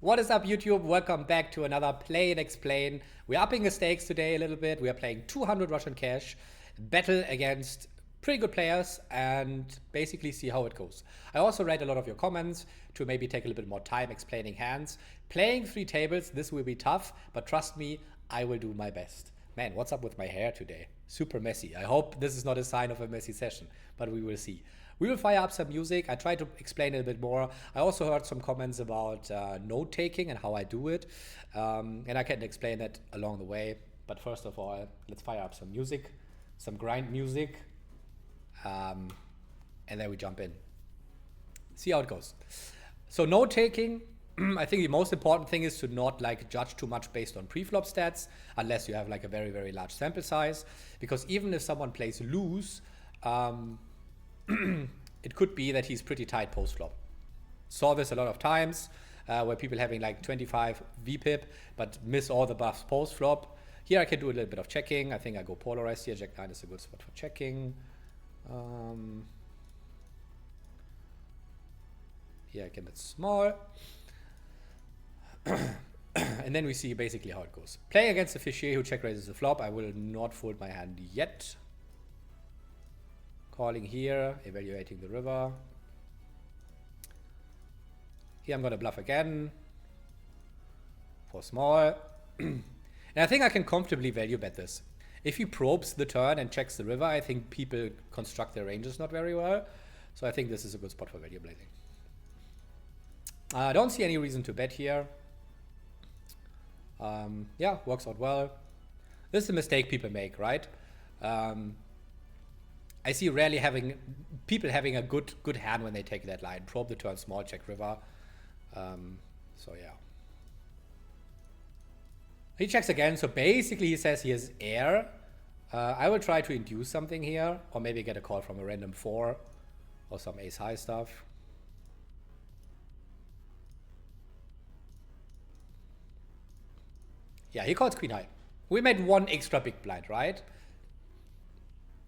What is up, YouTube? Welcome back to another Play and Explain. We're upping the stakes today a little bit. We are playing 200 Russian cash, battle against pretty good players, and basically see how it goes. I also read a lot of your comments to maybe take a little bit more time explaining hands. Playing 3 tables, this will be tough, but trust me, I will do my best. Man, what's up with my hair today? Super messy. I hope this is not a sign of a messy session, but we will see. We will fire up some music. I try to explain it a bit more. I also heard some comments about note taking and how I do it. And I can explain that along the way. But first of all, let's fire up some music, some grind music. And then we jump in. See how it goes. So note taking, I think the most important thing is to not judge too much based on pre-flop stats, unless you have like a very, very large sample size. Because even if someone plays loose, it could be that he's pretty tight post-flop. Saw this a lot of times where people having like 25 VPIP but miss all the buffs post-flop. Here I can do a little bit of checking. I think I go polarized here. Jack 9 is a good spot for checking. Here I can bet small. And then we see basically how it goes. Playing against the Fischier who check raises the flop. I will not fold my hand yet. Calling here, evaluating the river. Here I'm going to bluff again for small. And I think I can comfortably value bet this. If he probes the turn and checks the river, I think people construct their ranges not very well. So I think this is a good spot for value blazing. I don't see any reason to bet here. Yeah, works out well. This is a mistake people make, right? I see rarely people having a good hand when they take that line. Probe the turn, small, check river. So yeah. He checks again, so basically he says he has air. I will try to induce something here, or maybe get a call from a random 4 or some ace high stuff. Yeah, he calls queen high. We made 1 extra big blind, right?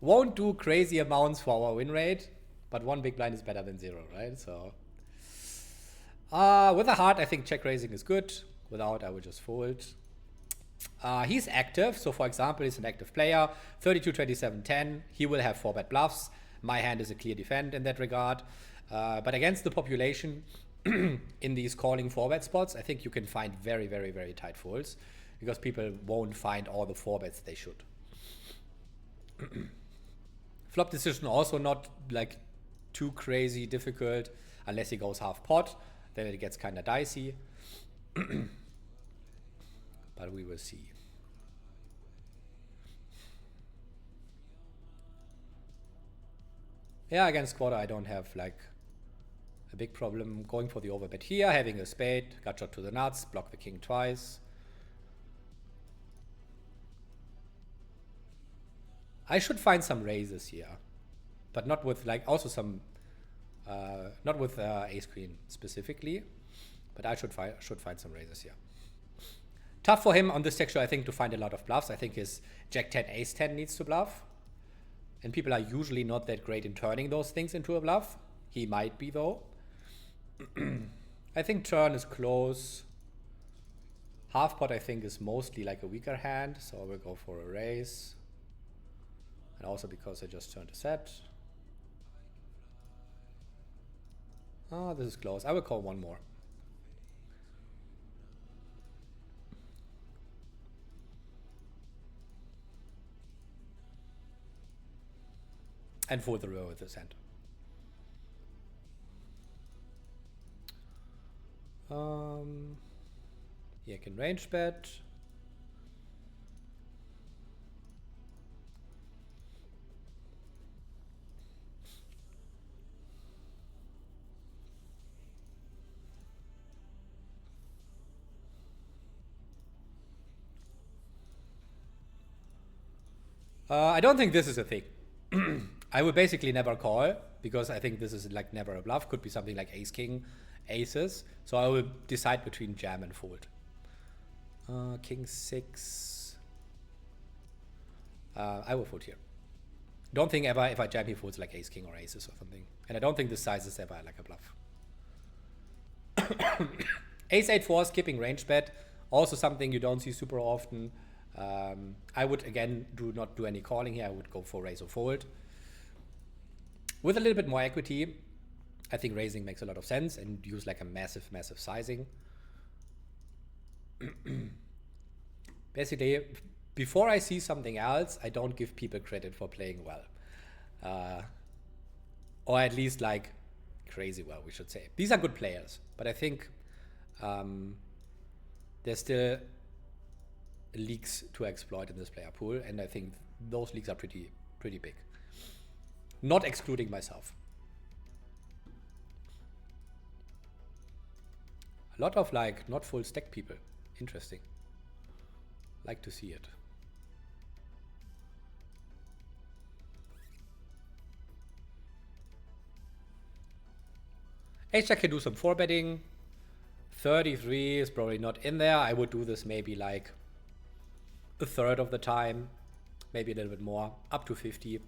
Won't do crazy amounts for our win rate, but 1 big blind is better than 0, right? So, with a heart, I think check raising is good. Without, I will just fold. He's active, so for example, he's an active player. 32, 27, 10. He will have 4-bet bluffs. My hand is a clear defend in that regard. But against the population in these calling 4-bet spots, I think you can find very, very, very tight folds because people won't find all the 4-bets they should. Flop decision also not like too crazy difficult unless he goes half pot. Then it gets kind of dicey. But we will see. Yeah, against quarter I don't have like a big problem going for the overbet here, having a spade, gut shot to the nuts, block the king twice. I should find some raises here, but not with like also some, not with ace queen specifically, but I should find some raises here. Tough for him on this texture, I think, to find a lot of bluffs. I think his jack 10, ace 10 needs to bluff, and people are usually not that great in turning those things into a bluff. He might be though. I think turn is close. Half pot I think is mostly like a weaker hand, so I will go for a raise. And also because I just turned a set. Oh, this is close. I will call one more. And fold the river with this hand. Here I can range bet. I don't think this is a thing. I would basically never call because I think this is like never a bluff. Could be something like ace king, aces. So I will decide between jam and fold. King 6. I will fold here. Don't think ever if I jam he folds like ace king or aces or something. And I don't think this size is ever like a bluff. Ace-8-4 skipping range bet, also something you don't see super often. I would, again, not do any calling here. I would go for raise or fold. With a little bit more equity, I think raising makes a lot of sense and use like a massive, massive sizing. Basically, before I see something else, I don't give people credit for playing well. Or at least like crazy well, we should say. These are good players, but I think there's still leaks to exploit in this player pool, and I think those leaks are pretty big. Not excluding myself. A lot of like not full stack people. Interesting. Like to see it. Ace-Jack can do some 4-betting. 33 is probably not in there. I would do this maybe like a third of the time. Maybe a little bit more. Up to 50.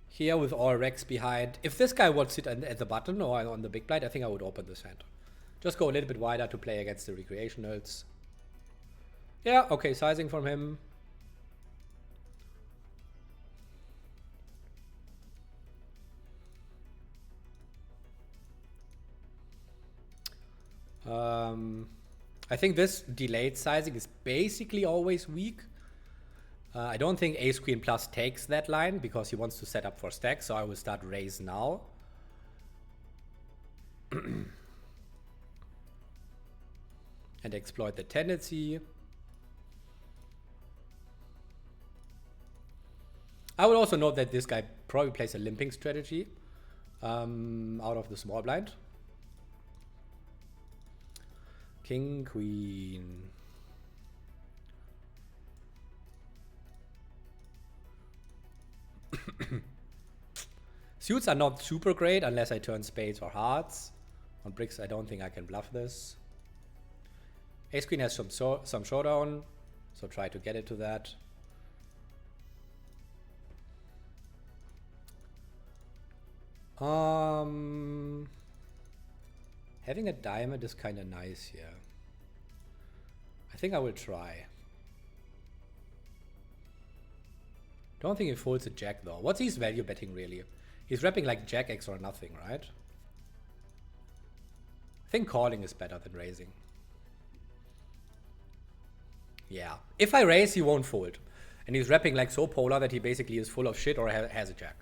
Here with all Regs behind. If this guy would sit at the button or on the big blind, I think I would open this hand. Just go a little bit wider to play against the recreationals. Yeah, okay, sizing from him. I think this delayed sizing is basically always weak. I don't think ace queen plus takes that line because he wants to set up for stack, so I will start raise now. And exploit the tendency. I will also note that this guy probably plays a limping strategy out of the small blind. King, queen. Suits are not super great unless I turn spades or hearts. On bricks, I don't think I can bluff this. Ace queen has some showdown, so try to get it to that. Having a diamond is kind of nice here. I think I will try. Don't think he folds a jack though. What's his value betting really? He's wrapping like jack X or nothing, right? I think calling is better than raising. Yeah. If I raise, he won't fold. And he's wrapping like so polar that he basically is full of shit or has a jack.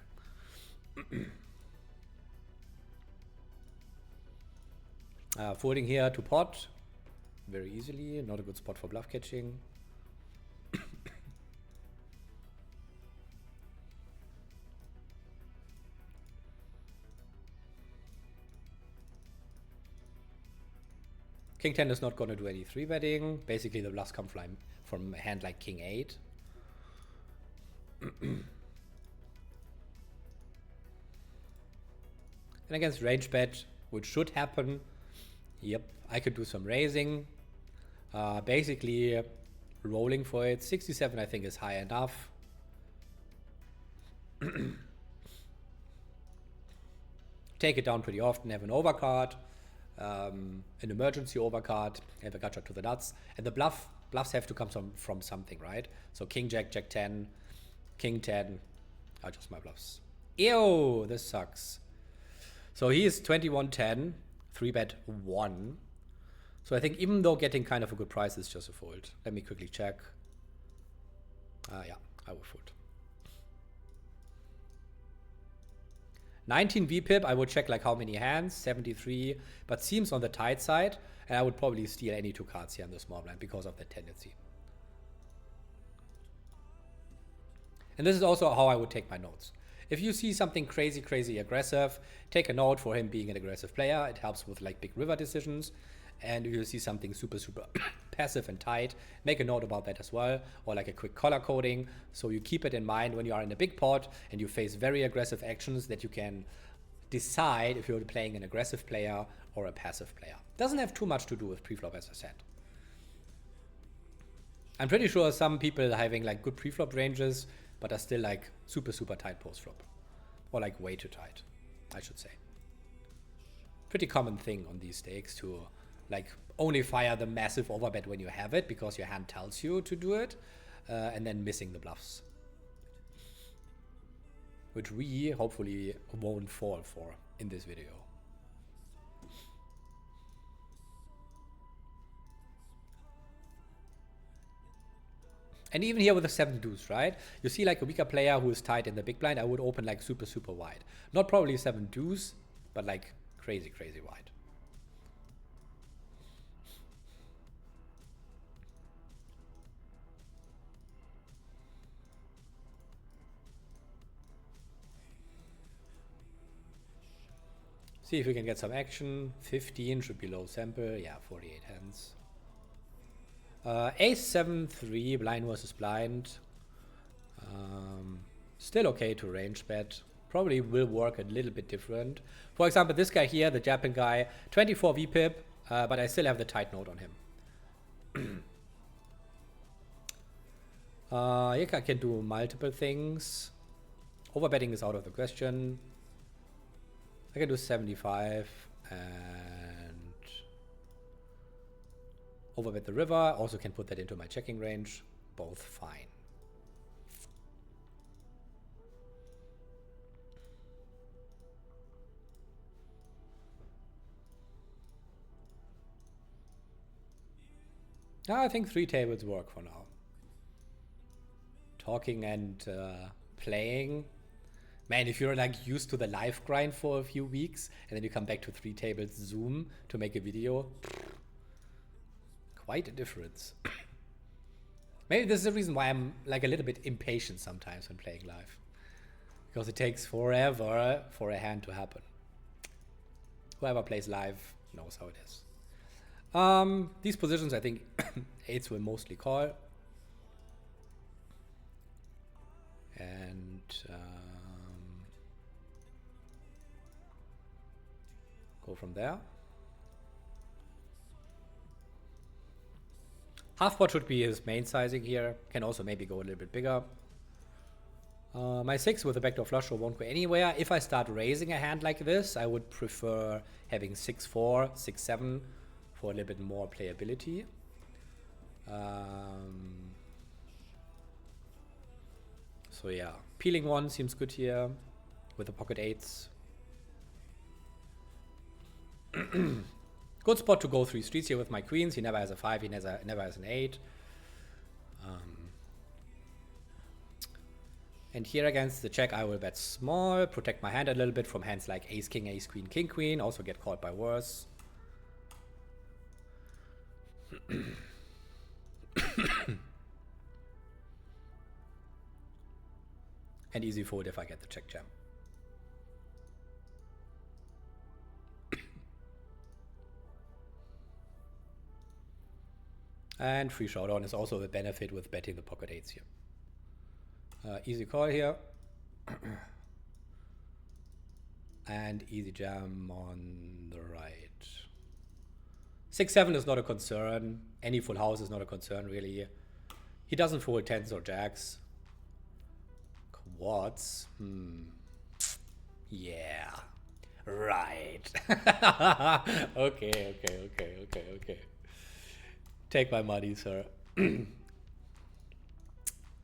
Folding here to pot. Very easily. Not a good spot for bluff catching. King 10 is not going to do any 3-betting. Basically, the bluffs come from a hand like King 8. And against range bet, which should happen, yep, I could do some raising. Basically, rolling for it. 67, I think, is high enough. Take it down pretty often, have an overcard. An emergency overcard, have a gotcha to the nuts, and the bluffs have to come from something, right? So king jack, jack 10, king 10. I just my bluffs. Ew, this sucks. So he is 21-10, 3-bet 1. So I think even though getting kind of a good price is just a fold. Let me quickly check. Yeah, I will fold. 19 VPIP, I would check like how many hands, 73, but seems on the tight side, and I would probably steal any 2 cards here in the small blind because of that tendency. And this is also how I would take my notes. If you see something crazy aggressive, take a note for him being an aggressive player. It helps with like big river decisions. And if you see something super passive and tight, make a note about that as well, or like a quick color coding, so you keep it in mind when you are in a big pot and you face very aggressive actions, that you can decide if you're playing an aggressive player or a passive player. Doesn't have too much to do with preflop, as I said. I'm pretty sure some people are having like good pre-flop ranges, but are still like super, super tight post-flop. Or like way too tight, I should say. Pretty common thing on these stakes to like only fire the massive overbet when you have it because your hand tells you to do it, and then missing the bluffs. Which we hopefully won't fall for in this video. And even here with the 7 deuce, right? You see like a weaker player who is tight in the big blind, I would open like super, super wide. Not probably 7 deuce, but like crazy, crazy wide. See if we can get some action. 15 should be low sample. Yeah, 48 hands. Ace 7-3, blind versus blind. Still okay to range bet. Probably will work a little bit different. For example, this guy here, the Japan guy, 24 VPIP, but I still have the tight note on him. Here I can do multiple things. Overbetting is out of the question. I can do 75 and overbet the river. Also can put that into my checking range. Both fine. I think 3 tables work for now. Talking and playing. Man, if you're like used to the live grind for a few weeks and then you come back to 3 tables Zoom to make a video, quite a difference. Maybe this is the reason why I'm like a little bit impatient sometimes when playing live. Because it takes forever for a hand to happen. Whoever plays live knows how it is. These positions, I think 8s will mostly call. And go from there. Half pot should be his main sizing here. Can also maybe go a little bit bigger. My 6 with a backdoor flush draw won't go anywhere. If I start raising a hand like this, I would prefer having 6-4, 6-7 for a little bit more playability. So yeah, peeling 1 seems good here with the pocket 8s. Good spot to go 3 streets here with my queens. He never has a 5, he never has an 8. And here against the check, I will bet small, protect my hand a little bit from hands like ace, king, ace, queen, king, queen. Also get called by worse. And easy fold if I get the check jam. And free showdown is also a benefit with betting the pocket 8s here. Easy call here. And easy jam on the right. 6-7 is not a concern. Any full house is not a concern, really. He doesn't fold 10s or jacks. Quads. Yeah. Right. Okay. Take my money, sir.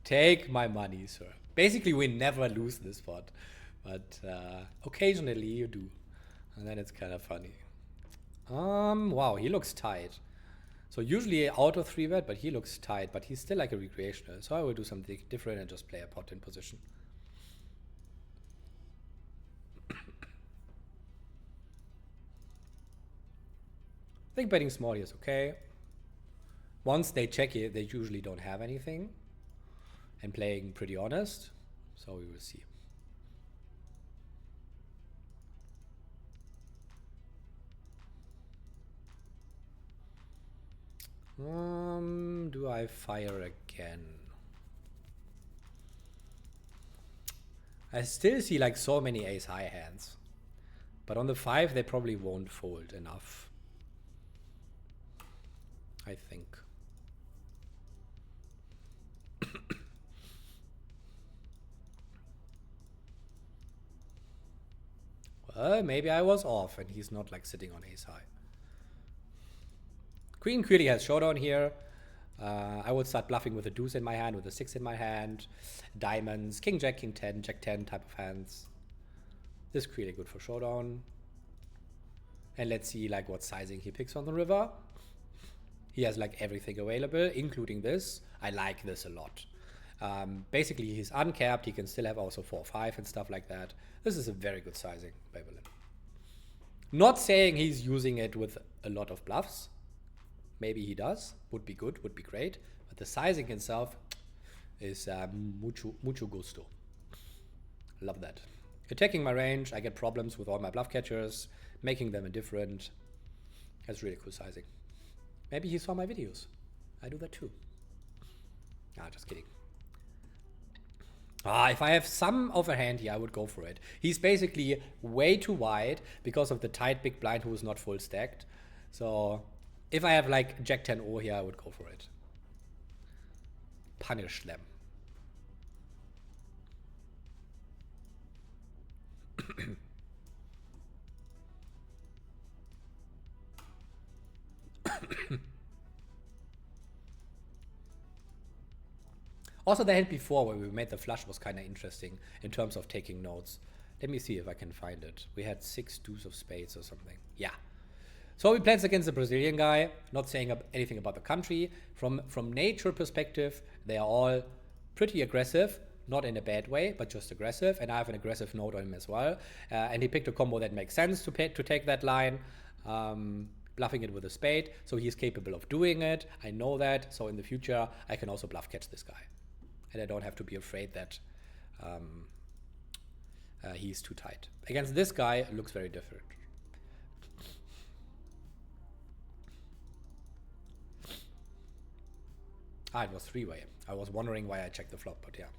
Take my money, sir. Basically, we never lose this spot. But occasionally you do. And then it's kind of funny. Wow, he looks tight. So usually out of 3-bet, but he looks tight. But he's still like a recreational. So I will do something different and just play a pot in position. I think betting small here is okay. Once they check it, they usually don't have anything. And playing pretty honest. So we will see. Do I fire again? I still see like so many ace high hands. But on the 5, they probably won't fold enough. I think. Maybe I was off and he's not like sitting on ace high. Queen clearly has showdown here. I would start bluffing with a deuce in my hand, with a 6 in my hand. Diamonds, king jack, king 10, jack 10 type of hands. This is really good for showdown. And let's see like what sizing he picks on the river. He has like everything available, including this. I like this a lot. Basically, he's uncapped. He can still have also 4-5 and stuff like that. This is a very good sizing by Willem. Not saying he's using it with a lot of bluffs. Maybe he does. Would be good, would be great. But the sizing itself is mucho gusto. Love that. Attacking my range, I get problems with all my bluff catchers, making them indifferent. That's really cool sizing. Maybe he saw my videos. I do that too. Ah, just kidding. If I have some overhand here, I would go for it. He's basically way too wide because of the tight big blind who is not full stacked. So if I have like Jack 10 O here, I would go for it. Punish them. Also, the hand before where we made the flush was kind of interesting in terms of taking notes. Let me see if I can find it. We had 6 deuce of spades or something. Yeah. So we played against a Brazilian guy, not saying anything about the country. From nature perspective, they are all pretty aggressive, not in a bad way, but just aggressive. And I have an aggressive note on him as well. And he picked a combo that makes sense to take that line. Bluffing it with a spade, so he's capable of doing it. I know that, so in the future, I can also bluff catch this guy. And I don't have to be afraid that he's too tight. Against this guy, it looks very different. It was 3-way. I was wondering why I checked the flop, but yeah.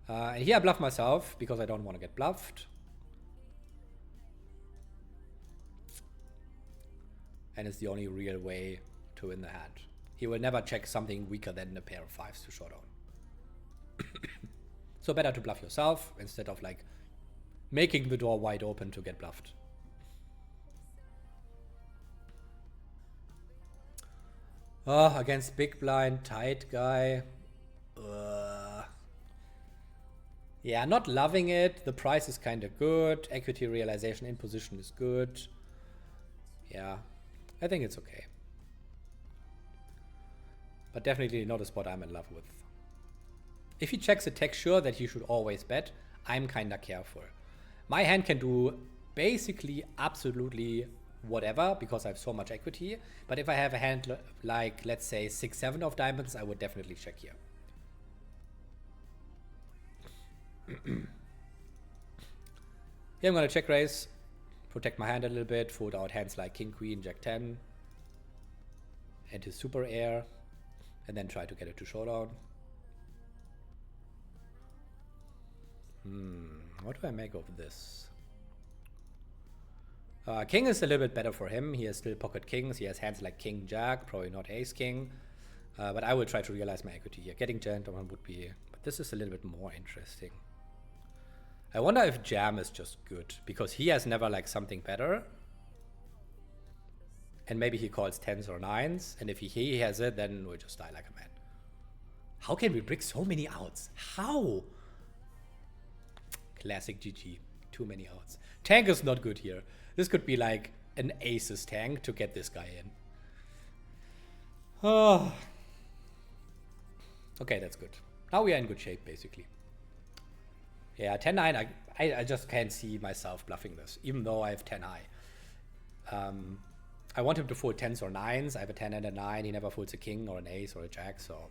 And here I bluff myself, because I don't want to get bluffed. And it's the only real way to win the hand. He will never check something weaker than a pair of 5s to showdown. So better to bluff yourself instead of like making the door wide open to get bluffed. Against big blind, tight guy. Yeah, not loving it. The price is kind of good. Equity realization in position is good. Yeah, I think it's okay. But definitely not a spot I'm in love with. If he checks a texture that he should always bet, I'm kinda careful. My hand can do basically absolutely whatever because I have so much equity. But if I have a hand like, let's say, 6-7 of diamonds, I would definitely check here. Here I'm gonna check raise, protect my hand a little bit, fold out hands like king, queen, jack 10, and his super air, and then try to get it to showdown. What do I make of this? King is a little bit better for him. He has still pocket kings. He has hands like king, jack, probably not ace, king. But I will try to realize my equity here. Getting gentleman would be... But this is a little bit more interesting. I wonder if jam is just good, because he has never like something better. And maybe he calls 10s or 9s. And if he has it, then we'll just die like a man. How can we brick so many outs? How? Classic GG. Too many outs. Tank is not good here. This could be like an aces tank to get this guy in. Oh. Okay, that's good. Now we are in good shape, basically. Yeah, 10-9, I just can't see myself bluffing this, even though I have 10 high. I want him to fold 10s or 9s. I have a 10 and a 9. He never folds a king or an ace or a jack, so...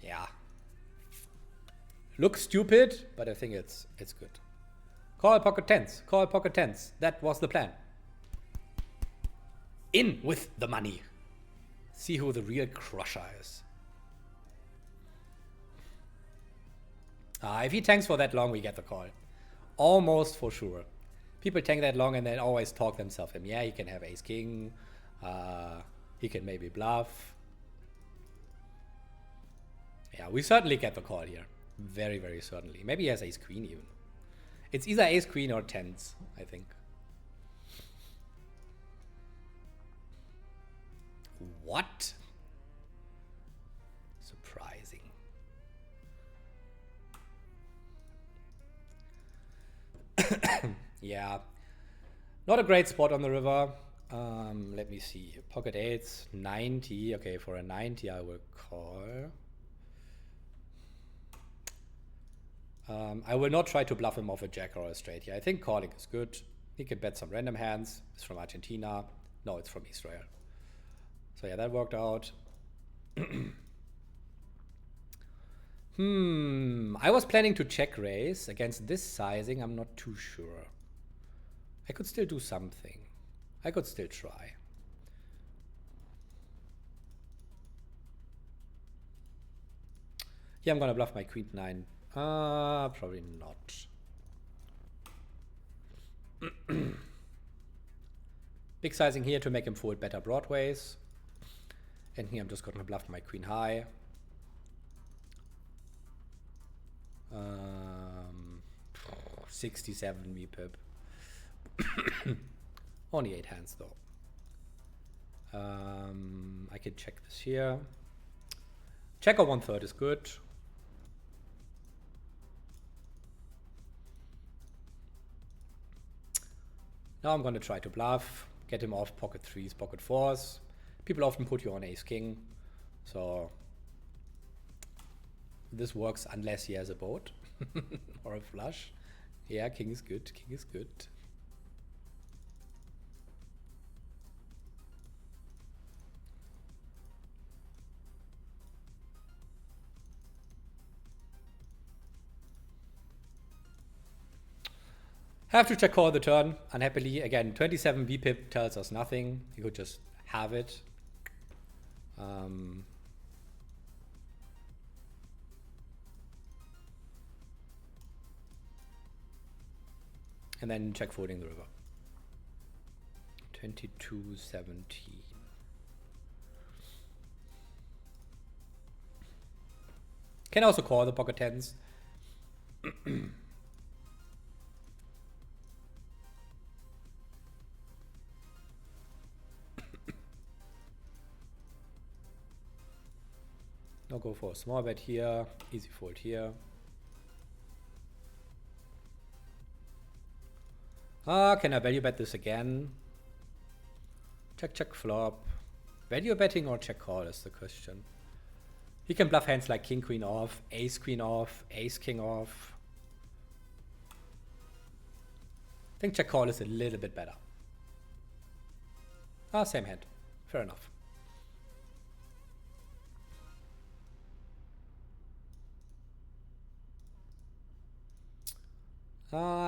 Yeah. Looks stupid, but I think it's good. Call pocket 10s. Call pocket 10s. That was the plan. In with the money. See who the real crusher is. If he tanks for that long, we get the call. Almost for sure. People tank that long and then always talk themselves in. Yeah, he can have ace king. He can maybe bluff. Yeah, we certainly get the call here. Very, very certainly. Maybe he has ace queen even. It's either ace queen or tens, I think. What? Surprising. Yeah. Not a great spot on the river. Let me see. Pocket eights, 90. Okay, for a 90 I will call. I will not try to bluff him off a jack or a straight here. I think calling is good. He can bet some random hands. It's from Argentina. No, it's from Israel. So yeah, that worked out. I was planning to check raise against this sizing. I'm not too sure. I could still do something. I could still try. Yeah, I'm gonna bluff my queen 9. Probably not. Big sizing here to make him fold better broadways. And here I'm just gonna bluff my queen high. 67 VPIP. Only 8 hands though. I can check this here. Check or 1/3 is good. Now I'm gonna try to bluff, get him off pocket 3s, pocket 4s. People often put you on ace king, so this works unless he has a boat or a flush. Yeah, king is good, king is good. Have to check call the turn, unhappily. Again, 27 VPIP tells us nothing. He could just have it. And then check folding the river. 22-17. Can also call the pocket tens. I'll go for a small bet here, easy fold here. Can I value bet this again? Check, check, flop. Value betting or check call is the question. He can bluff hands like king, queen off, ace, queen off, ace, king off. I think check call is a little bit better. Same hand. Fair enough.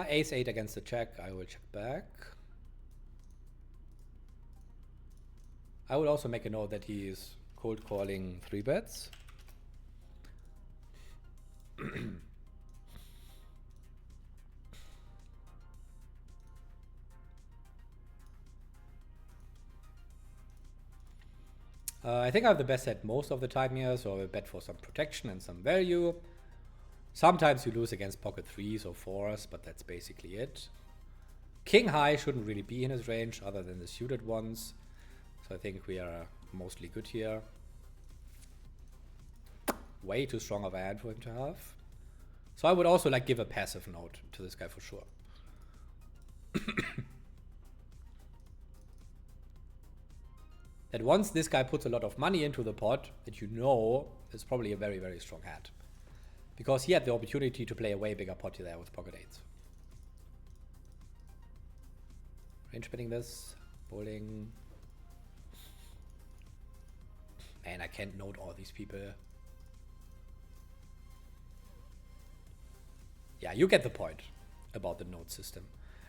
Ace 8 against the check. I will check back. I will also make a note that he is cold calling 3 bets. I think I have the best set most of the time here, so I will bet for some protection and some value. Sometimes you lose against pocket 3s or 4s, but that's basically it. King high shouldn't really be in his range other than the suited ones. So I think we are mostly good here. Way too strong of a hand for him to have. So I would also like give a passive note to this guy for sure. That once this guy puts a lot of money into the pot, that you know is probably a very, very strong hand. Because he had the opportunity to play a way bigger pot there with pocket 8s. Range betting this, bowling. Man, I can't note all these people. Yeah, you get the point about the note system.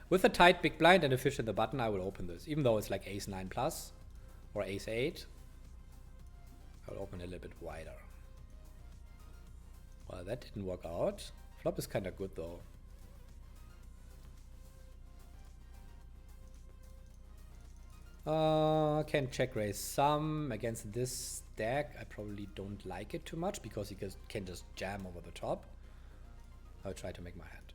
With a tight big blind and a fish in the button, I will open this. Even though it's like ace 9 plus or ace 8, I'll open a little bit wider. Well, that didn't work out. Flop is kind of good though. Can check raise some against this stack. I probably don't like it too much because he can just jam over the top. I'll try to make my hand.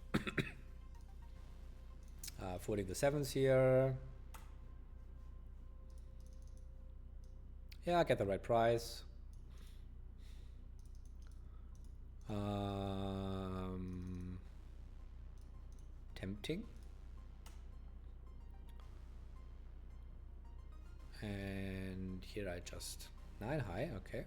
Folding the 7s here. Yeah, get the right price. Tempting. And here I just 9 high, okay.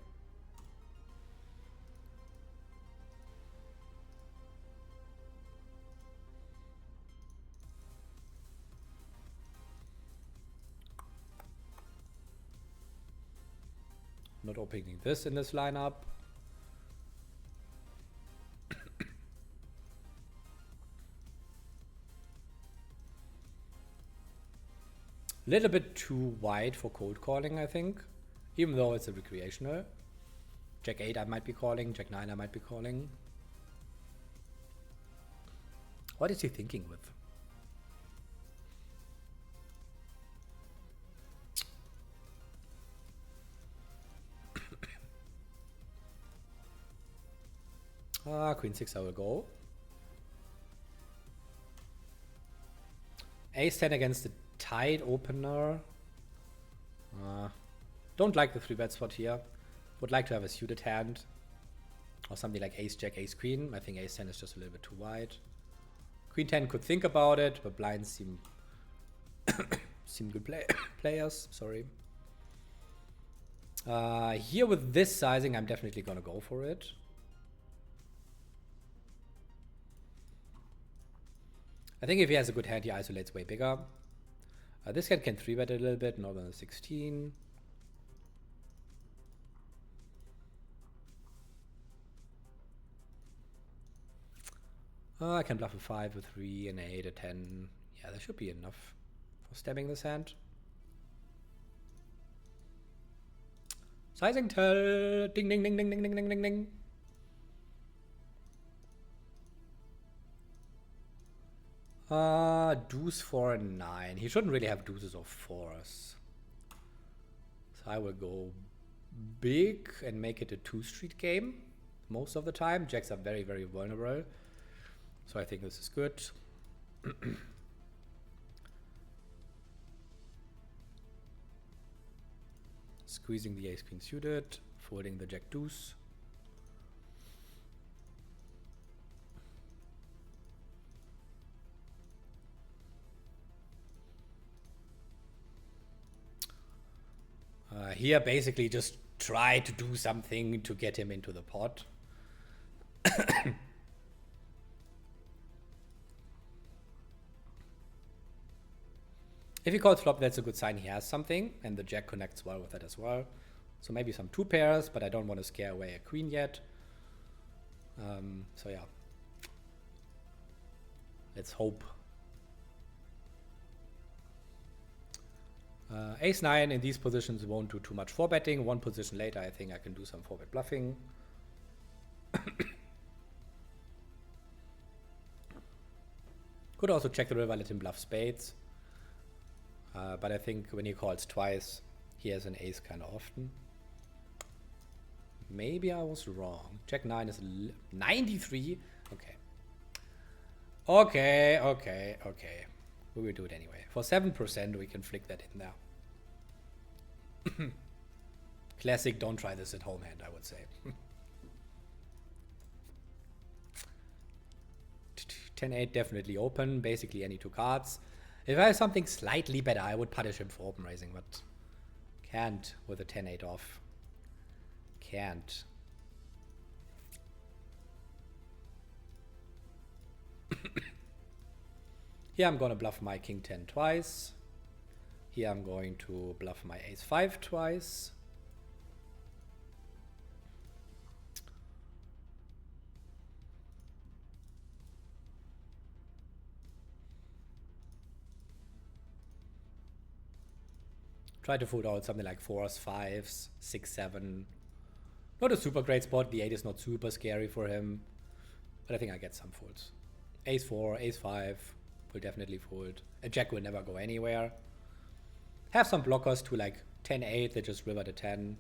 Not opening this in this lineup. Little bit too wide for cold calling, I think. Even though it's a recreational. Jack 8 I might be calling, Jack 9 I might be calling. What is he thinking with? Queen 6 I will go. Ace 10 against the tight opener. Don't like the 3-bet spot here. Would like to have a suited hand. Or something like Ace Jack, Ace Queen. I think Ace 10 is just a little bit too wide. Queen 10 could think about it, but blinds seem seem good players. Sorry. Here with this sizing, I'm definitely gonna go for it. I think if he has a good hand, he isolates way bigger. This hand can 3-bet a little bit, not on a 16. I can bluff a 5, a 3, an 8, a 10. Yeah, that should be enough for stemming this hand. Sizing tell. Ding, ding, ding, ding, ding, ding, ding, ding, ding. Deuce 4 and 9. He shouldn't really have deuces or 4s. So I will go big and make it a 2-street game most of the time. Jacks are very, very vulnerable. So I think this is good. Squeezing the ace queen suited, folding the jack deuce. Here basically just try to do something to get him into the pot. If he calls flop, that's a good sign he has something, and the jack connects well with that as well. So maybe some 2 pairs, but I don't want to scare away a queen yet. So yeah. Let's hope. Ace 9 in these positions won't do too much 4-betting. One position later, I think I can do some 4-bet bluffing. Could also check the river, let him bluff spades. But I think when he calls twice, he has an ace kind of often. Maybe I was wrong. Jack 9 is 93. Okay. Okay. We will do it anyway. For 7%, we can flick that in there. Classic, don't try this at home hand, I would say. 10-8 definitely open, basically any 2 cards. If I have something slightly better, I would punish him for open raising, but can't with a 10-8 off. Can't. Here I'm going to bluff my king 10 twice. Here I'm going to bluff my ace 5 twice. Try to fold out something like 4s, 5s, 6, 7. Not a super great spot. The 8 is not super scary for him. But I think I get some folds. Ace 4, ace 5 will definitely fold. A jack will never go anywhere. Have some blockers to like 10-8 that just river the 10.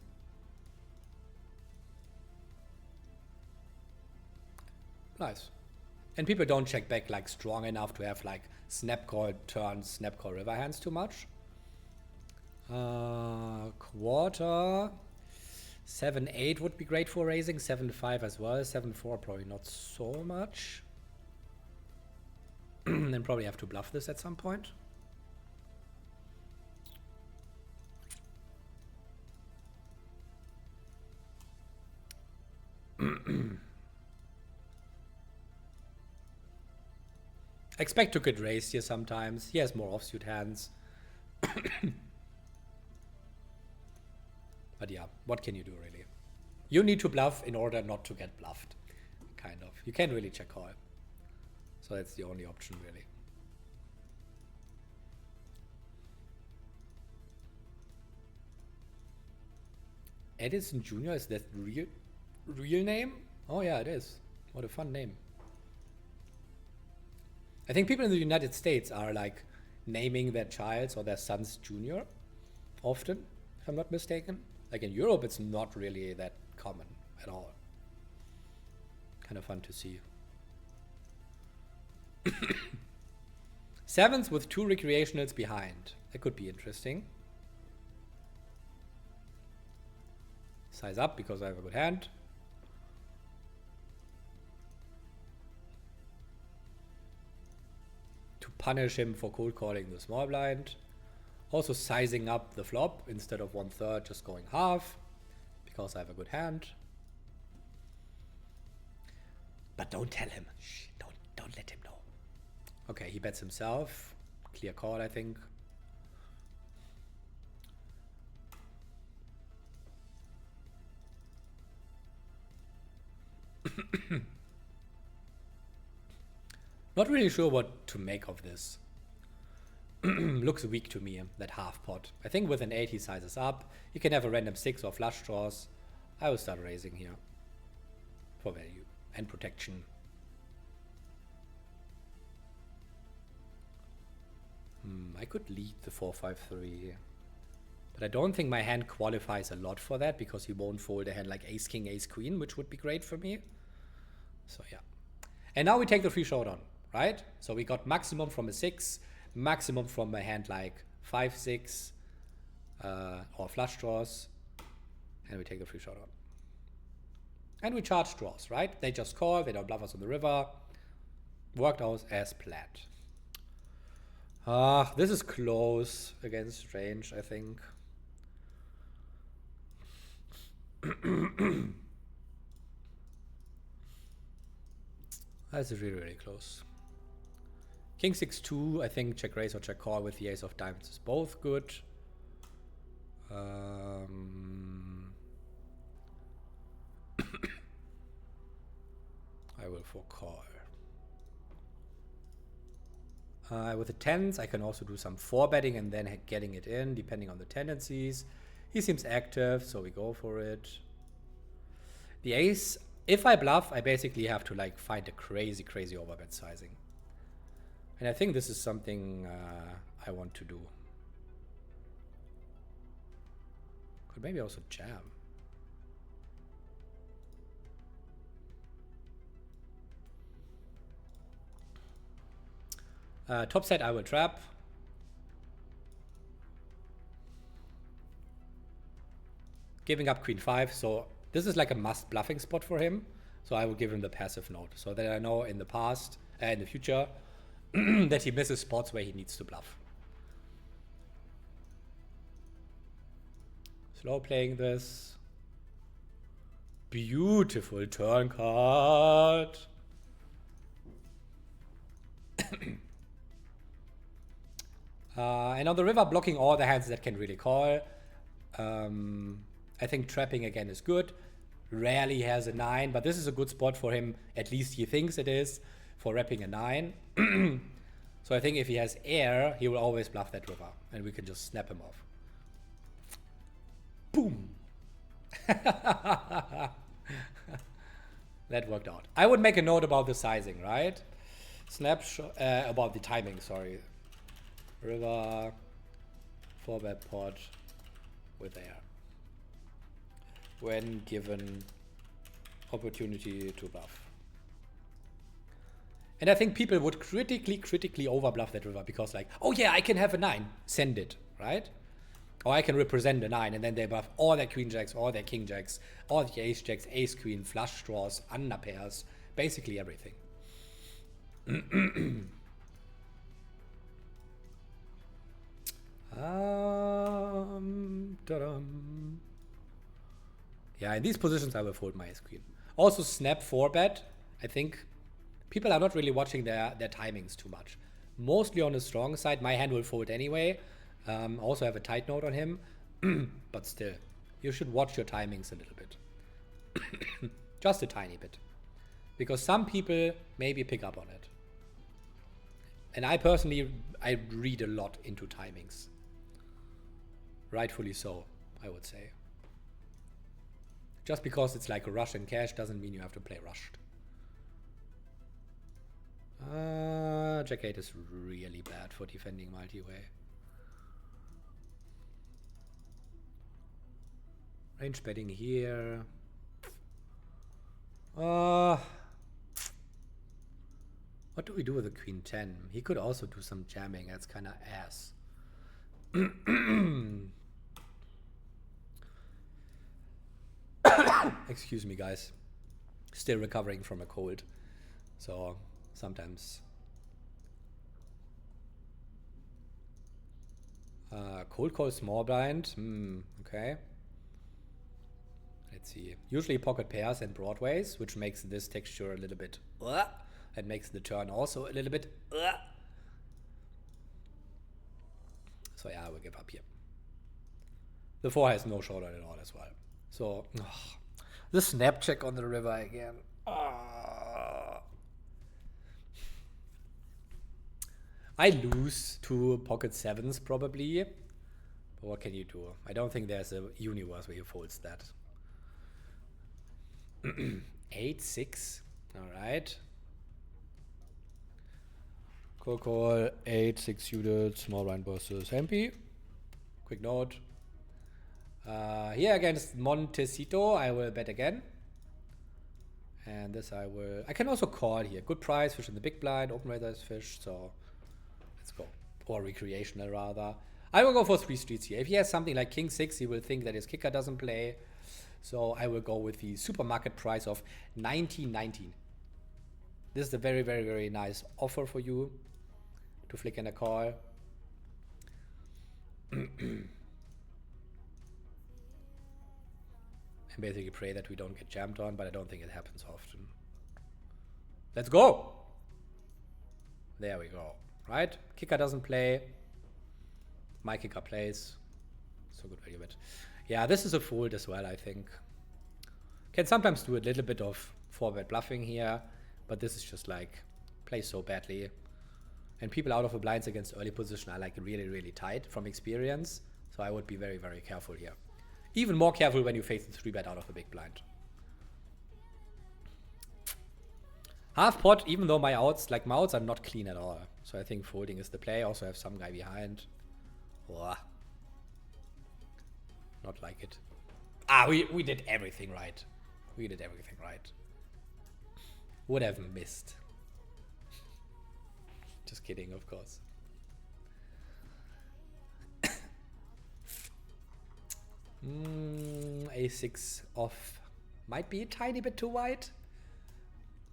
Nice. And people don't check back like strong enough to have like snap call turn, snap call river hands too much. Quarter 7-8 would be great for raising. 7-5 as well. 7-4 probably not so much. Then probably have to bluff this at some point. Expect to get raised here sometimes. He has more offsuit hands. But yeah, what can you do really? You need to bluff in order not to get bluffed. Kind of. You can't really check call. So that's the only option really. Edison Jr., is that real name? Oh yeah, it is. What a fun name. I think people in the United States are like naming their child or their sons Junior often, if I'm not mistaken. Like in Europe, it's not really that common at all. Kind of fun to see. Sevens with 2 recreationals behind. That could be interesting. Size up because I have a good hand. To punish him for cold calling the small blind. Also sizing up the flop instead of 1/3, just going half because I have a good hand. But don't tell him. Shh, don't let him know. Okay, he bets himself. Clear call, I think. Not really sure what to make of this. Looks weak to me, that half pot. I think with an 8 he sizes up. You can have a random 6 or flush draws. I will start raising here. For value and protection. I could lead the 4-5-3. But I don't think my hand qualifies a lot for that because he won't fold a hand like ace king, ace queen, which would be great for me. So yeah. And now we take the free showdown, right? So we got maximum from a 6, maximum from a hand like 5-6 or flush draws, and we take the free showdown. And we charge draws, right? They just call, they don't bluff us on the river. Worked out as planned. This is close against range, I think. That's really, really close. King 6-2, I think check raise or check call with the ace of diamonds is both good. I will for call. With the 10s, I can also do some 4-betting and then getting it in, depending on the tendencies. He seems active, so we go for it. The ace, if I bluff, I basically have to like find a crazy, crazy overbet sizing. And I think this is something I want to do. Could maybe also jam. Top set, I will trap. Giving up queen 5, so this is like a must bluffing spot for him. So I will give him the passive note, so that I know in the past, in the future, that he misses spots where he needs to bluff. Slow playing this. Beautiful turn card. And on the river, blocking all the hands that can really call. I think trapping again is good. Rarely has a 9, but this is a good spot for him. At least he thinks it is for wrapping a 9. So I think if he has air, he will always bluff that river, and we can just snap him off. Boom. That worked out. I would make a note about the sizing, right? Snapshot about the timing. Sorry. River, 4-bet pot with air. When given opportunity to bluff. And I think people would critically overbluff that river because like, oh yeah, I can have a 9, send it, right? Or I can represent a 9, and then they bluff all their queen jacks, all their king jacks, all the ace jacks, ace queen, flush draws, under pairs, basically everything. Yeah, in these positions I will fold my ace queen. Also snap 4-bet. I think people are not really watching their timings too much. Mostly on the strong side. My hand will fold anyway. Also have a tight note on him. But still, you should watch your timings a little bit. Just a tiny bit. Because some people maybe pick up on it. And I personally, I read a lot into timings. Rightfully so, I would say. Just because it's like a rush and cash doesn't mean you have to play rushed. Jack 8 is really bad for defending multi-way. Range betting here. What do we do with the queen 10? He could also do some jamming. That's kind of ass. Excuse me, guys. Still recovering from a cold. So sometimes cold call small blind. Okay. Let's see. Usually pocket pairs and broadways, which makes this texture a little bit and makes the turn also a little bit So yeah, I will give up here. The 4 has no showdown at all as well. So the snap check on the river again. I lose to pocket 7s probably. But what can you do? I don't think there's a universe where he folds that. 8-6. Alright. Call 8-6 suited, small blind versus MP. Quick note. Here against Montecito, I will bet again. And this I can also call here. Good price, fish in the big blind, open razors fish, so let's go. Or recreational rather. I will go for 3 streets here. If he has something like King 6, he will think that his kicker doesn't play. So I will go with the supermarket price of 19.19. This is a very, very, very nice offer for you to flick in a call. And basically pray that we don't get jammed on, but I don't think it happens often. Let's go! There we go. Right? Kicker doesn't play. My kicker plays. So good value bet. Yeah, this is a fold as well, I think. Can sometimes do a little bit of 4-bet bluffing here, but this is just like, plays so badly. And people out of the blinds against early position are like really, really tight from experience. So I would be very, very careful here. Even more careful when you face the 3-bet out of a big blind. Half pot, even though my outs, like my outs are not clean at all. So I think folding is the play. Also have some guy behind. Not like it. We did everything right. We did everything right. Would have missed. Just kidding, of course. A6 off might be a tiny bit too wide.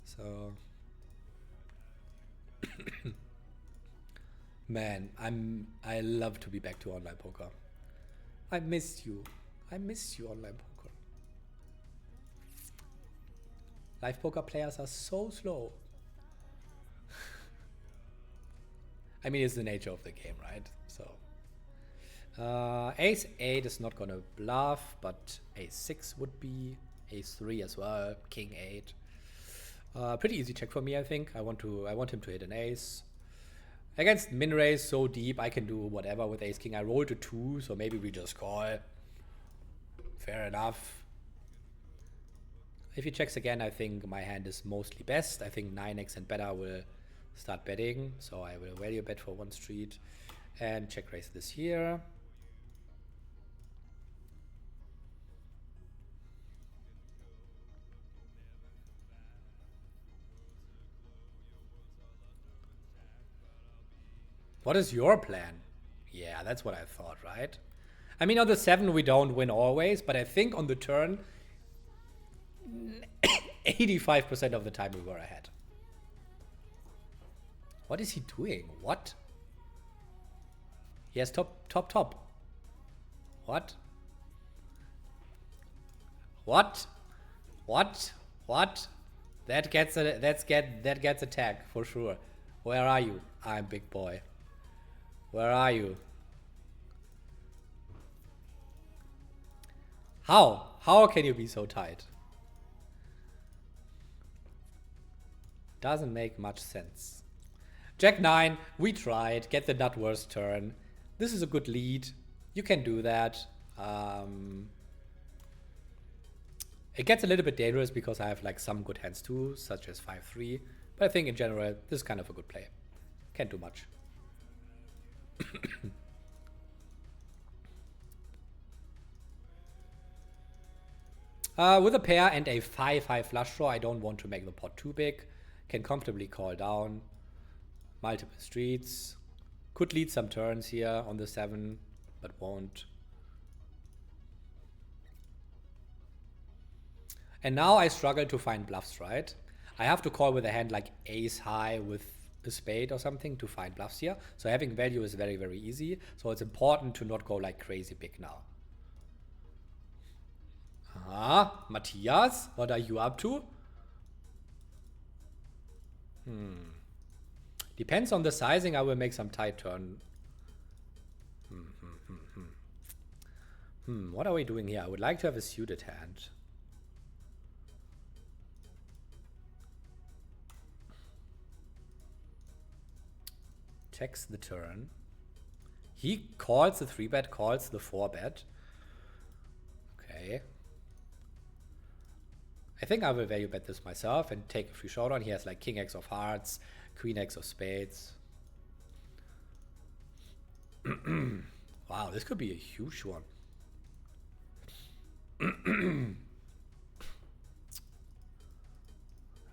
So man, I love to be back to online poker. I missed you. I miss you, online poker. Live poker players are so slow. I mean, it's the nature of the game, right? So ace 8 is not gonna bluff, but ace 6 would be. Ace 3 as well. King 8. Pretty easy check for me, I think. I want him to hit an ace. Against min raise so deep, I can do whatever with ace king. I rolled a 2, so maybe we just call. Fair enough. If he checks again, I think my hand is mostly best. I think 9x and better will start betting. So I will value bet for 1 street and check raise this here. What is your plan? Yeah, that's what I thought, right? I mean, on the 7 we don't win always, but I think on the turn, 85% of the time we were ahead. What is he doing? What? He has top. What? What? What? What? That gets attack for sure. Where are you? I'm big boy. Where are you? How? How can you be so tight? Doesn't make much sense. Jack 9, we tried. Get the nut worst turn. This is a good lead. You can do that. It gets a little bit dangerous because I have like some good hands too, such as 5-3. But I think in general, this is kind of a good play. Can't do much. With a pair and a 5-5 flush draw, I don't want to make the pot too big. Can comfortably call down. Multiple streets. Could lead some turns here on the 7, but won't. And now I struggle to find bluffs, right? I have to call with a hand like ace high with a spade or something to find bluffs here. So having value is very, very easy. So it's important to not go like crazy big now. Matthias, what are you up to? Depends on the sizing, I will make some tight turn. What are we doing here? I would like to have a suited hand. Checks the turn. He calls the 3-bet, calls the 4-bet. Okay. I think I will value bet this myself and take a free showdown. He has like King X of hearts, Queen X of spades. Wow, this could be a huge one.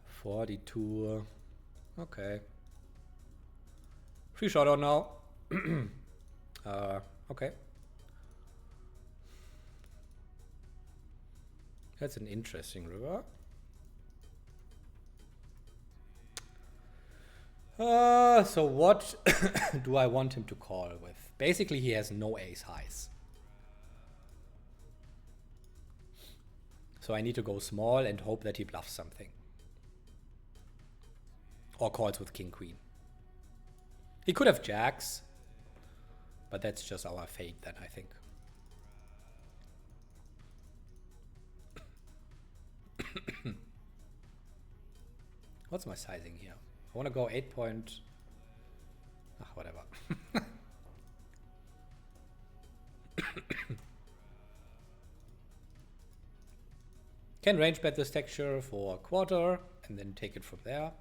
42. Okay. Free showdown now. Okay. That's an interesting river. So what do I want him to call with? Basically, he has no ace highs. So I need to go small and hope that he bluffs something. Or calls with king queen. He could have jacks, but that's just our fate then, I think. What's my sizing here? I want to go 8 point... whatever. Can range bet this texture for a quarter and then take it from there.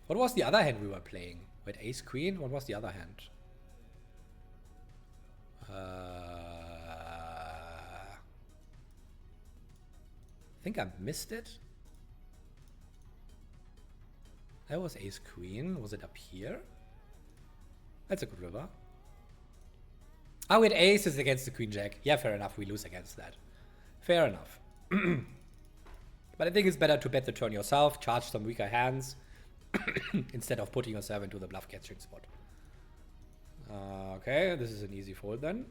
What was the other hand we were playing? Wait, ace queen? What was the other hand? I think I missed it. That was ace queen. Was it up here? That's a good river. Oh, wait, ace is against the queen jack. Yeah, fair enough. We lose against that. Fair enough. But I think it's better to bet the turn yourself, charge some weaker hands, instead of putting yourself into the bluff catching spot. Okay, this is an easy fold then.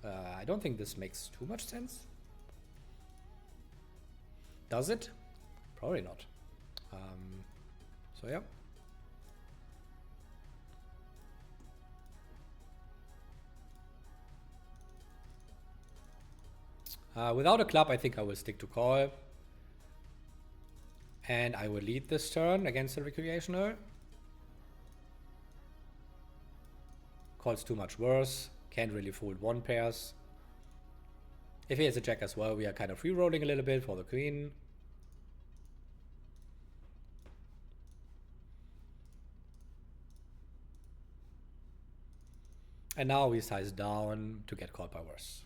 I don't think this makes too much sense. Does it? Probably not. So yeah. Without a club, I think I will stick to call. And I will lead this turn against the recreational. Call's too much worse. Can't really fold one pairs. If he has a jack as well, we are kind of re-rolling a little bit for the queen. And now we size down to get called by worse.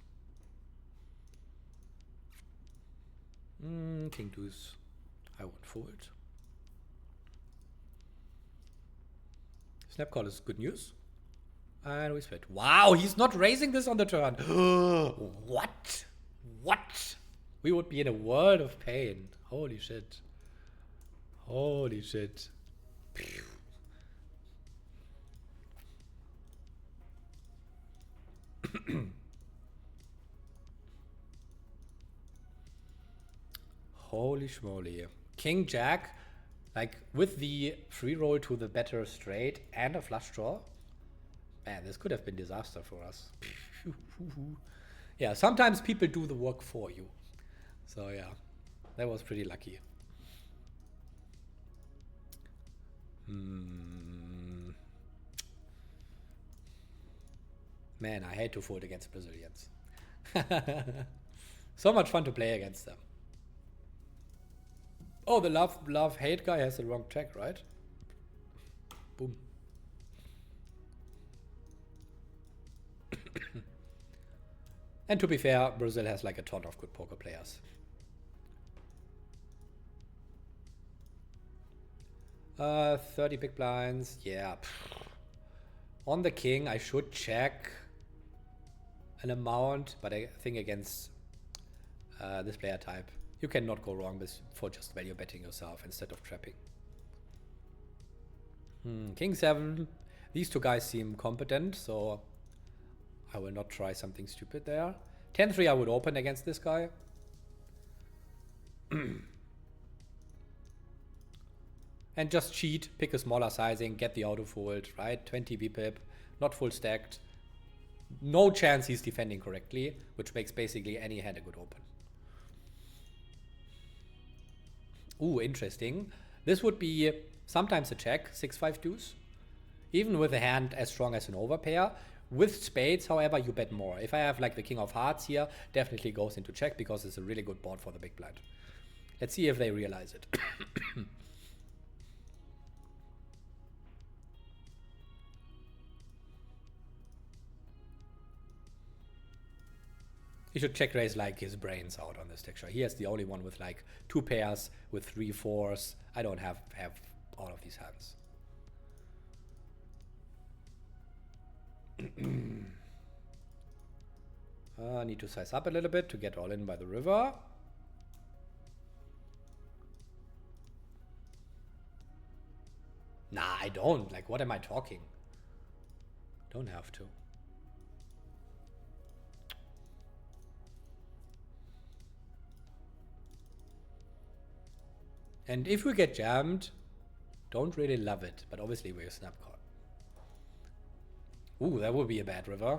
King deuce. I won't fold. Snap call is good news. And we split. Wow, he's not raising this on the turn. What? What? We would be in a world of pain. Holy shit. Holy shit. Holy schmoly. King Jack, like with the free roll to the better straight and a flush draw. Man, this could have been disaster for us. Yeah, sometimes people do the work for you. So yeah, that was pretty lucky. Man, I hate to fold against Brazilians. So much fun to play against them. Oh, the love-hate guy has the wrong check, right? Boom. And to be fair, Brazil has like a ton of good poker players. Uh, 30 big blinds, yeah. On the king, I should check an amount, but I think against this player type, you cannot go wrong with for just value betting yourself instead of trapping. King 7. These two guys seem competent, so I will not try something stupid there. 10-3 I would open against this guy. And just cheat, pick a smaller sizing, get the auto fold, right? 20 VPIP, not full stacked. No chance he's defending correctly, which makes basically any hand a good open. Ooh, interesting. This would be sometimes a check, 6-5 deuce. Even with a hand as strong as an overpair. With spades, however, you bet more. If I have like the king of hearts here, definitely goes into check because it's a really good board for the big blind. Let's see if they realize it. He should check raise like his brains out on this texture. He has the only one with like 2 pairs with 3 4s. I don't have all of these hands. I need to size up a little bit to get all in by the river. Nah, I don't. Like, what am I talking? Don't have to. And if we get jammed, don't really love it, but obviously we're a snap call. Ooh, that would be a bad river.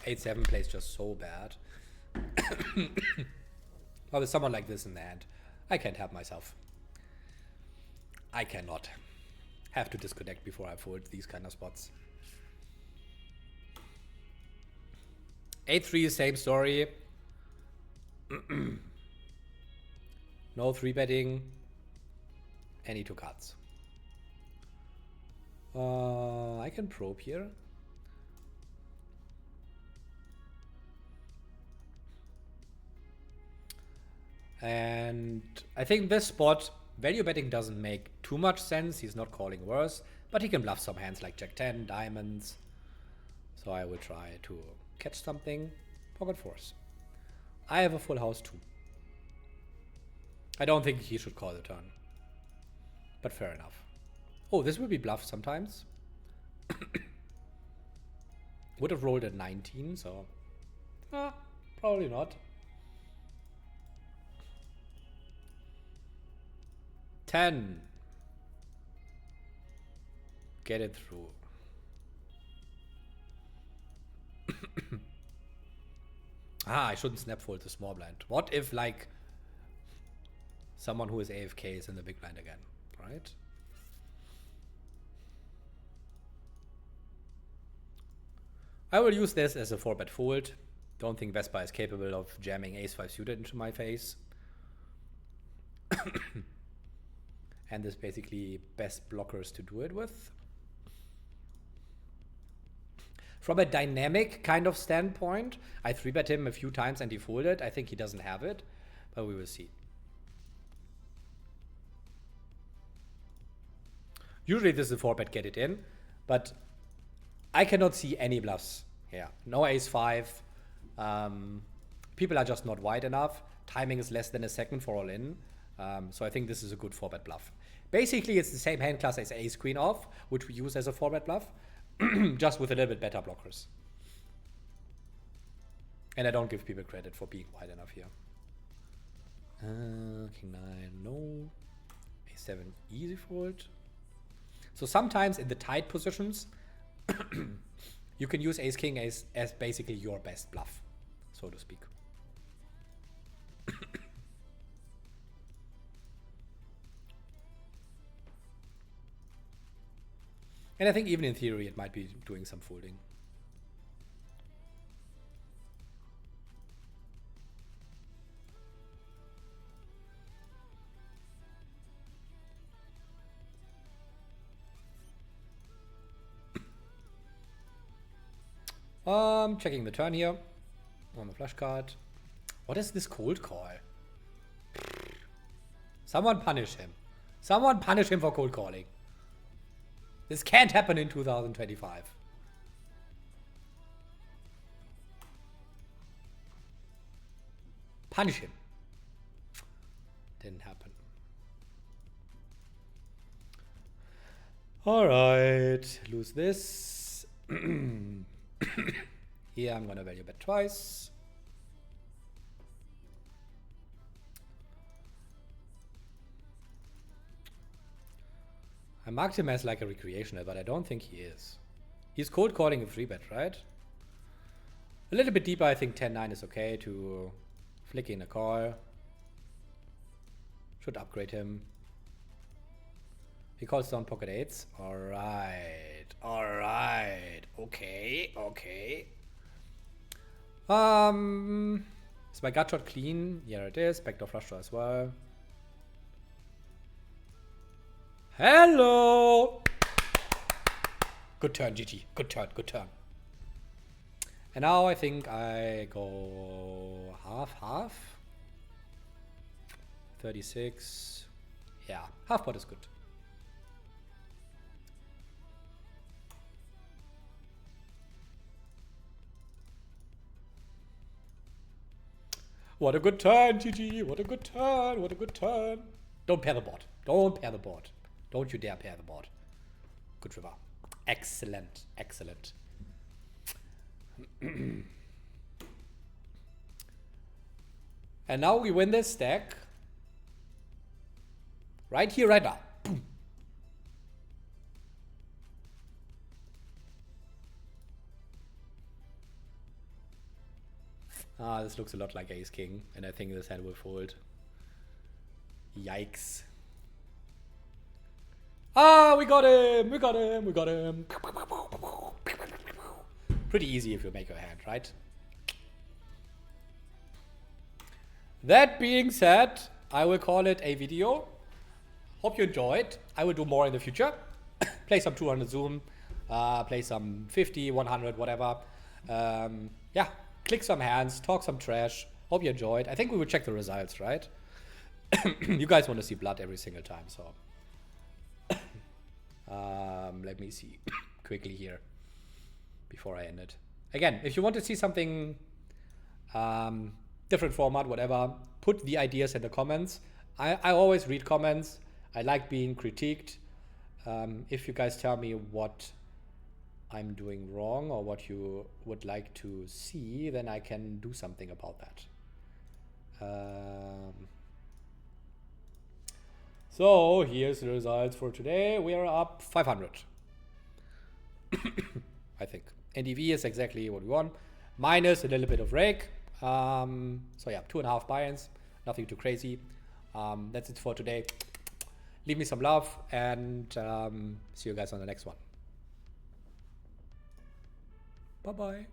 Eight seven plays just so bad. Well, with someone like this in the hand, I can't help myself. I cannot. Have to disconnect before I fold these kind of spots. 8-3, same story. No 3-betting. Any 2 cards. I can probe here. And I think this spot, value betting doesn't make too much sense. He's not calling worse, but he can bluff some hands like Jack 10, diamonds. So I will try to catch something. Pocket fours. I have a full house too. I don't think he should call the turn. But fair enough. Oh, this will be bluff sometimes. Would have rolled at 19, so... probably not. 10. Get it through. I shouldn't snap fold the small blind. What if like someone who is AFK is in the big blind again, right? I will use this as a 4-bet fold. Don't think Vespa is capable of jamming ace-5 suited into my face. And there's basically best blockers to do it with. From a dynamic kind of standpoint, I 3-bet him a few times and he folded. I think he doesn't have it, but we will see. Usually this is a 4-bet get it in, but I cannot see any bluffs here. No ace-5. People are just not wide enough. Timing is less than a second for all in. So I think this is a good 4-bet bluff. Basically, it's the same hand class as ace-queen off, which we use as a 4-bet bluff, just with a little bit better blockers. And I don't give people credit for being wide enough here. King 9, no. A7, easy fold. So sometimes in the tight positions, you can use ace-king as basically your best bluff, so to speak. And I think even in theory, it might be doing some folding. Checking the turn here on the flush card. What is this cold call? Someone punish him. Someone punish him for cold calling. This can't happen in 2025. Punish him. Didn't happen. All right, lose this. Here I'm gonna value bet twice. I marked him as like a recreational, but I don't think he is. He's cold calling a 3-bet, right? A little bit deeper, I think 10-9 is okay to flick in a call. Should upgrade him. He calls down pocket 8s. Alright. Alright. Okay. Okay. Is my gut shot clean? Yeah, it is. Backdoor flush draw as well. Hello! Good turn, GG. Good turn, good turn. And now I think I go half. 36. Yeah, half pot is good. What a good turn, GG. What a good turn. What a good turn. Don't pair the board. Don't pair the board. Don't you dare pair the board. Good river. Excellent. Excellent. And now we win this stack. Right here, right now. Boom. Ah, this looks a lot like ace king, and I think this hand will fold. Yikes. Ah, we got him! We got him! We got him! Pretty easy if you make your hand, right? That being said, I will call it a video. Hope you enjoyed. I will do more in the future. Play some 200 Zoom, play some 50, 100, whatever. Yeah, click some hands, talk some trash. Hope you enjoyed. I think we will check the results, right? You guys want to see blood every single time, so. Let me see quickly here before I end it. Again, if you want to see something different format, whatever, put the ideas in the comments. I always read comments. I like being critiqued. If you guys tell me what I'm doing wrong or what you would like to see, then I can do something about that. So here's the results for today. We are up 500. I think. NDV is exactly what we want. Minus a little bit of rake. So yeah, 2.5 buy-ins. Nothing too crazy. That's it for today. Leave me some love and see you guys on the next one. Bye-bye.